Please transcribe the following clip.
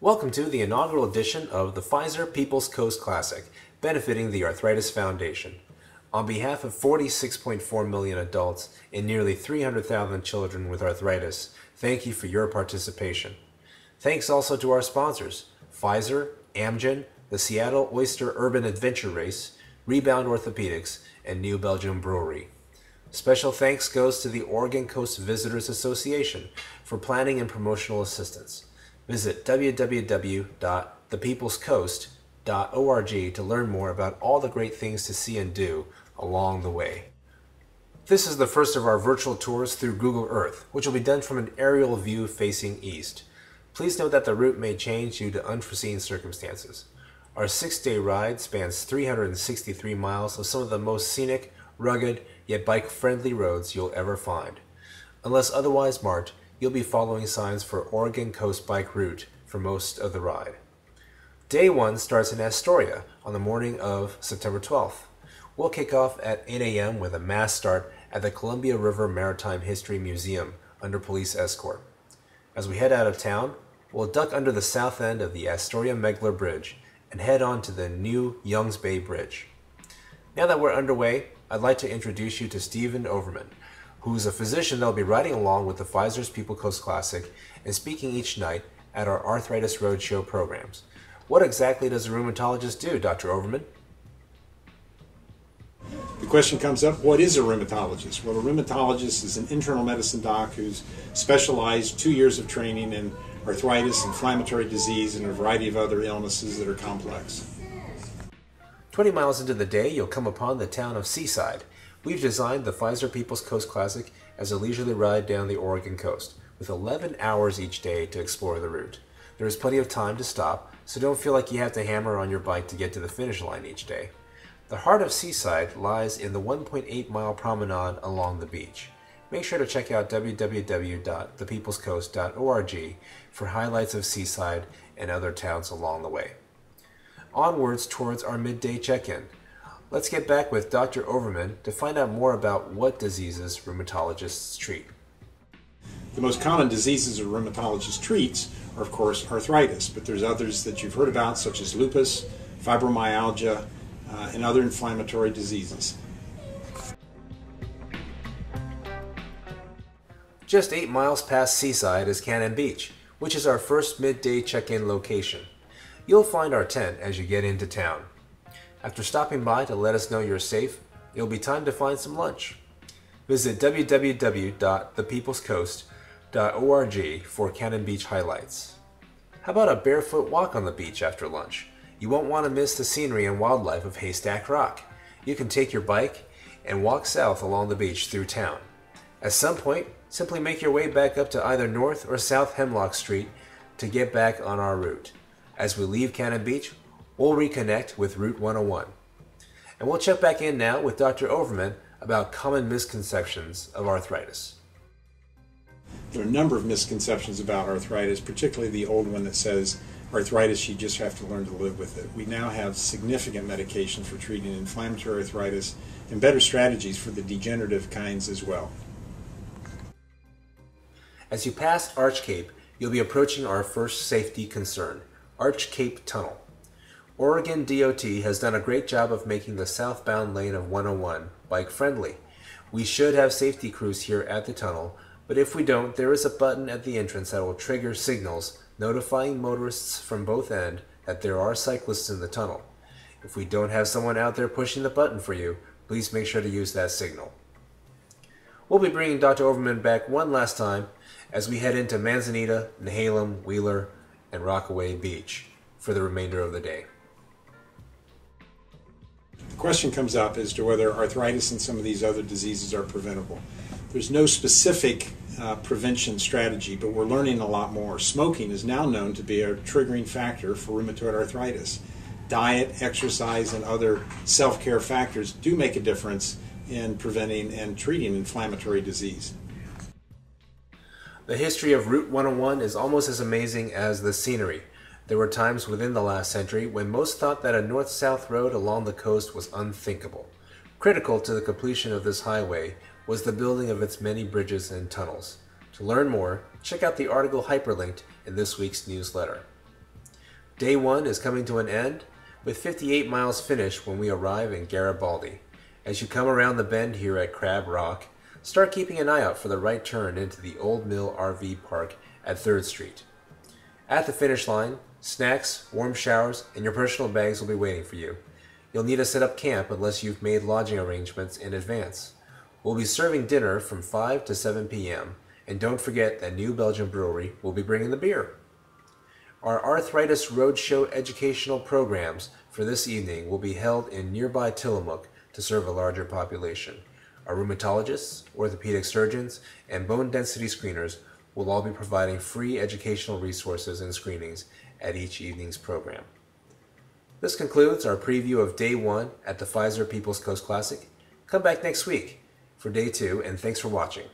Welcome to the inaugural edition of the Pfizer People's Coast Classic, benefiting the Arthritis Foundation. On behalf of 46.4 million adults and nearly 300,000 children with arthritis, thank you for your participation. Thanks also to our sponsors, Pfizer, Amgen, the Seattle Oyster Urban Adventure Race, Rebound Orthopedics, and New Belgium Brewery. Special thanks goes to the Oregon Coast Visitors Association for planning and promotional assistance. Visit www.thepeoplescoast.org to learn more about all the great things to see and do along the way. This is the first of our virtual tours through Google Earth, which will be done from an aerial view facing east. Please note that the route may change due to unforeseen circumstances. Our 6-day ride spans 363 miles of some of the most scenic, rugged, yet bike-friendly roads you'll ever find. Unless otherwise marked, you'll be following signs for Oregon Coast Bike Route for most of the ride. Day 1 starts in Astoria on the morning of September 12th. We'll kick off at 8 a.m. with a mass start at the Columbia River Maritime History Museum under police escort. As we head out of town, we'll duck under the south end of the Astoria-Megler Bridge and head on to the new Youngs Bay Bridge. Now that we're underway, I'd like to introduce you to Stephen Overman, who's a physician that'll be riding along with the Pfizer's People Coast Classic and speaking each night at our Arthritis Roadshow programs. What exactly does a rheumatologist do, Dr. Overman? The question comes up, what is a rheumatologist? Well, a rheumatologist is an internal medicine doc who's specialized 2 years of training in arthritis, inflammatory disease, and a variety of other illnesses that are complex. 20 miles into the day, you'll come upon the town of Seaside. We've designed the Pfizer People's Coast Classic as a leisurely ride down the Oregon coast, with 11 hours each day to explore the route. There is plenty of time to stop, so don't feel like you have to hammer on your bike to get to the finish line each day. The heart of Seaside lies in the 1.8-mile promenade along the beach. Make sure to check out www.thepeoplescoast.org for highlights of Seaside and other towns along the way. Onwards towards our midday check-in. Let's get back with Dr. Overman to find out more about what diseases rheumatologists treat. The most common diseases a rheumatologist treats are, of course, arthritis, but there's others that you've heard about, such as lupus, fibromyalgia, and other inflammatory diseases. Just 8 miles past Seaside is Cannon Beach, which is our first midday check-in location. You'll find our tent as you get into town. After stopping by to let us know you're safe, it'll be time to find some lunch. Visit www.thepeoplescoast.org for Cannon Beach highlights. How about a barefoot walk on the beach after lunch? You won't want to miss the scenery and wildlife of Haystack Rock. You can take your bike and walk south along the beach through town. At some point, simply make your way back up to either North or South Hemlock Street to get back on our route. As we leave Cannon Beach, we'll reconnect with Route 101. And we'll check back in now with Dr. Overman about common misconceptions of arthritis. There are a number of misconceptions about arthritis, particularly the old one that says arthritis, you just have to learn to live with it. We now have significant medication for treating inflammatory arthritis and better strategies for the degenerative kinds as well. As you pass Arch Cape, you'll be approaching our first safety concern, Arch Cape Tunnel. Oregon DOT has done a great job of making the southbound lane of 101 bike-friendly. We should have safety crews here at the tunnel, but if we don't, there is a button at the entrance that will trigger signals notifying motorists from both ends that there are cyclists in the tunnel. If we don't have someone out there pushing the button for you, please make sure to use that signal. We'll be bringing Dr. Overman back one last time as we head into Manzanita, Nehalem, Wheeler, and Rockaway Beach for the remainder of the day. The question comes up as to whether arthritis and some of these other diseases are preventable. There's no specific prevention strategy, but we're learning a lot more. Smoking is now known to be a triggering factor for rheumatoid arthritis. Diet, exercise, and other self-care factors do make a difference in preventing and treating inflammatory disease. The history of Route 101 is almost as amazing as the scenery. There were times within the last century when most thought that a north-south road along the coast was unthinkable. Critical to the completion of this highway was the building of its many bridges and tunnels. To learn more, check out the article hyperlinked in this week's newsletter. Day one is coming to an end, with 58 miles finished when we arrive in Garibaldi. As you come around the bend here at Crab Rock, start keeping an eye out for the right turn into the Old Mill RV Park at 3rd Street. At the finish line, snacks, warm showers, and your personal bags will be waiting for you. You'll need to set up camp unless you've made lodging arrangements in advance. We'll be serving dinner from 5 to 7 p.m., and don't forget that New Belgium Brewery will be bringing the beer. Our Arthritis Roadshow educational programs for this evening will be held in nearby Tillamook to serve a larger population. Our rheumatologists, orthopedic surgeons, and bone density screeners will all be providing free educational resources and screenings at each evening's program. This concludes our preview of Day 1 at the Pfizer People's Coast Classic. Come back next week for Day 2, and thanks for watching.